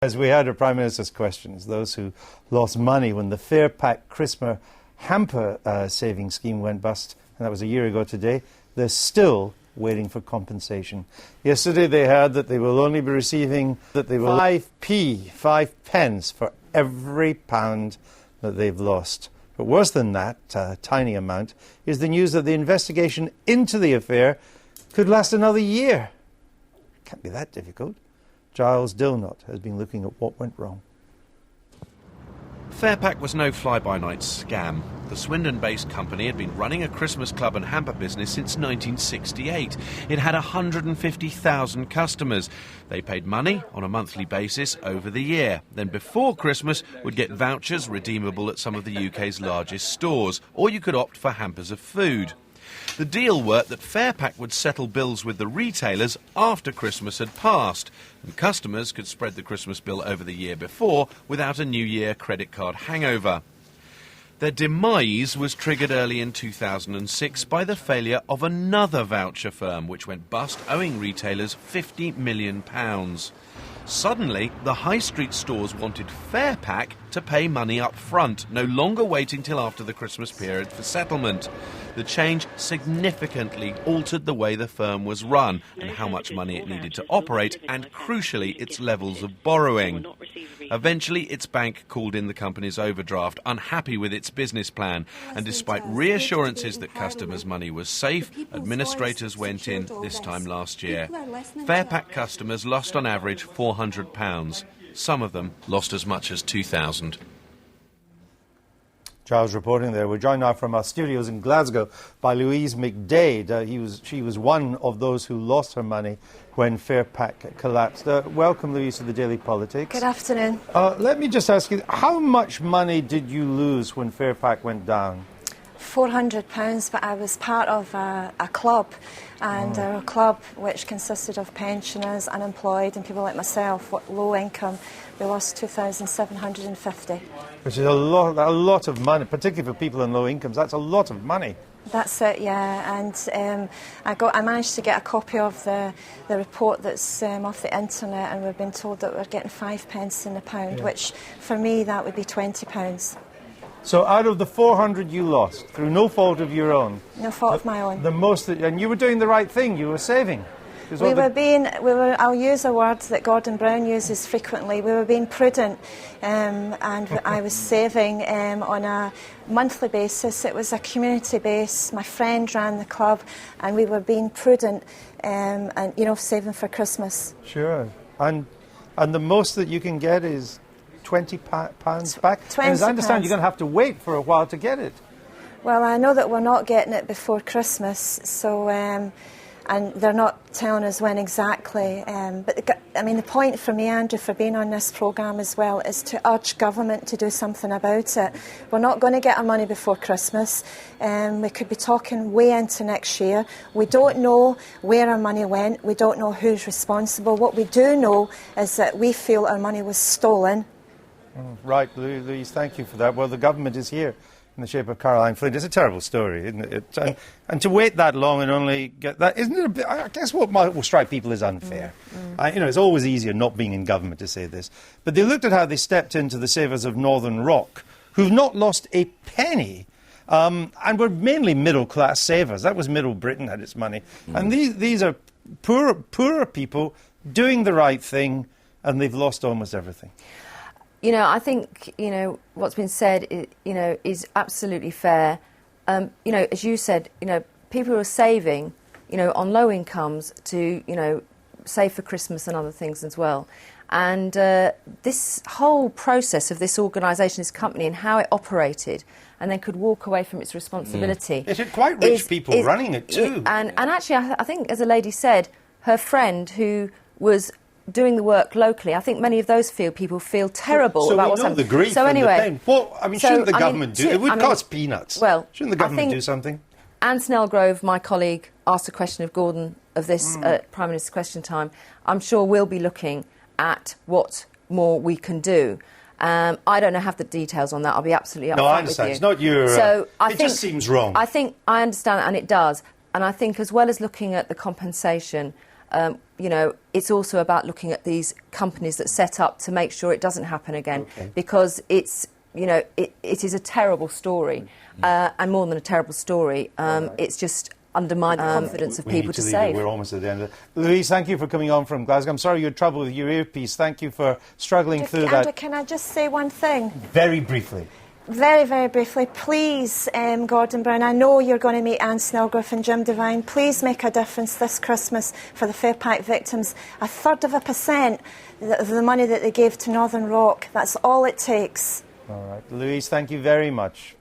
As we had our Prime Minister's questions, those who lost money when the Farepak Christmas hamper saving scheme went bust, and that was a year ago today, they're still waiting for compensation. Yesterday they heard that they will only be receiving 5 pence for every pound that they've lost. But worse than that, a tiny amount, is the news that the investigation into the affair could last another year. Can't be that difficult. Giles Dilnot has been looking at what went wrong. Farepak was no fly-by-night scam. The Swindon-based company had been running a Christmas club and hamper business since 1968. It had 150,000 customers. They paid money on a monthly basis over the year. Then before Christmas would get vouchers redeemable at some of the UK's largest stores, or you could opt for hampers of food. The deal worked that Farepak would settle bills with the retailers after Christmas had passed, and customers could spread the Christmas bill over the year before without a New Year credit card hangover. Their demise was triggered early in 2006 by the failure of another voucher firm, which went bust, owing retailers £50 million. Suddenly, the high street stores wanted Farepak to pay money up front, no longer waiting till after the Christmas period for settlement. The change significantly altered the way the firm was run and how much money it needed to operate, and crucially, its levels of borrowing. Eventually, its bank called in the company's overdraft, unhappy with its business plan, and despite reassurances that customers' money was safe, administrators went in this time last year. Farepak customers lost on average £400. Some of them lost as much as £2,000. Giles reporting there. We're joined now from our studios in Glasgow by Louise McDaid. She was one of those who lost her money when Farepak collapsed. Welcome, Louise, to the Daily Politics. Good afternoon. Let me just ask you, how much money did you lose when Farepak went down? £400, but I was part of a club, and a club which consisted of pensioners, unemployed, and people like myself, low income. We lost £2,750. Which is a lot of money, particularly for people on low incomes. That's a lot of money. That's it, yeah. And I managed to get a copy of the report that's off the internet, and we've been told that we're getting 5 pence in the pound, yeah. Which for me that would be £20. So out of the 400 you lost, through no fault of your own? No fault of my own. And you were doing the right thing, you were saving? I'll use a word that Gordon Brown uses frequently. We were being prudent, and I was saving on a monthly basis. It was a community base. My friend ran the club, and we were being prudent and saving for Christmas. Sure. And the most that you can get is £20 back? £20. And as I understand, you're going to have to wait for a while to get it. Well, I know that we're not getting it before Christmas, so and they're not telling us when exactly. But the point for me, Andrew, for being on this programme as well, is to urge government to do something about it. We're not going to get our money before Christmas. We could be talking way into next year. We don't know where our money went. We don't know who's responsible. What we do know is that we feel our money was stolen. Right, Louise, thank you for that. Well, the government is here in the shape of Caroline Flint. It's a terrible story, isn't it? And to wait that long and only get that, isn't it a bit, I guess what will strike people as unfair. It's always easier not being in government to say this. But they looked at how they stepped into the savers of Northern Rock, who've not lost a penny, and were mainly middle-class savers. That was Middle Britain had its money. And these are poorer people doing the right thing, and they've lost almost everything. I think, what's been said, is absolutely fair. As you said, people who are saving, on low incomes to, save for Christmas and other things as well. And this whole process of this organisation, this company, and how it operated, and then could walk away from its responsibility. It had quite rich people running it too. And actually, I think, as a lady said, her friend who was doing the work locally, I think many of those people feel terrible about what's happening. So we know the grief and the pain. Well, shouldn't the government do it? It would cost peanuts. Well, shouldn't the government do something? Anne Snellgrove, my colleague, asked a question of Gordon of this Prime Minister's Question Time. I'm sure we'll be looking at what more we can do. I don't have the details on that. I'll be absolutely upfront with you. No, I understand. It's not your... So it just seems wrong. I understand, and it does. And I think as well as looking at the compensation, you know, it's also about looking at these companies that set up to make sure it doesn't happen again, because it's, you know, it is a terrible story, and more than a terrible story, it's just undermined the confidence of people to save. We're almost at the end of it. Louise, thank you for coming on from Glasgow. I'm sorry you had trouble with your earpiece. Thank you for struggling through that. Andrew, can I just say one thing? Very briefly. Very, very briefly, please, Gordon Brown, I know you're going to meet Anne Snellgrove and Jim Devine. Please make a difference this Christmas for the Farepak victims. 1/3% of the money that they gave to Northern Rock, that's all it takes. All right. Louise, thank you very much.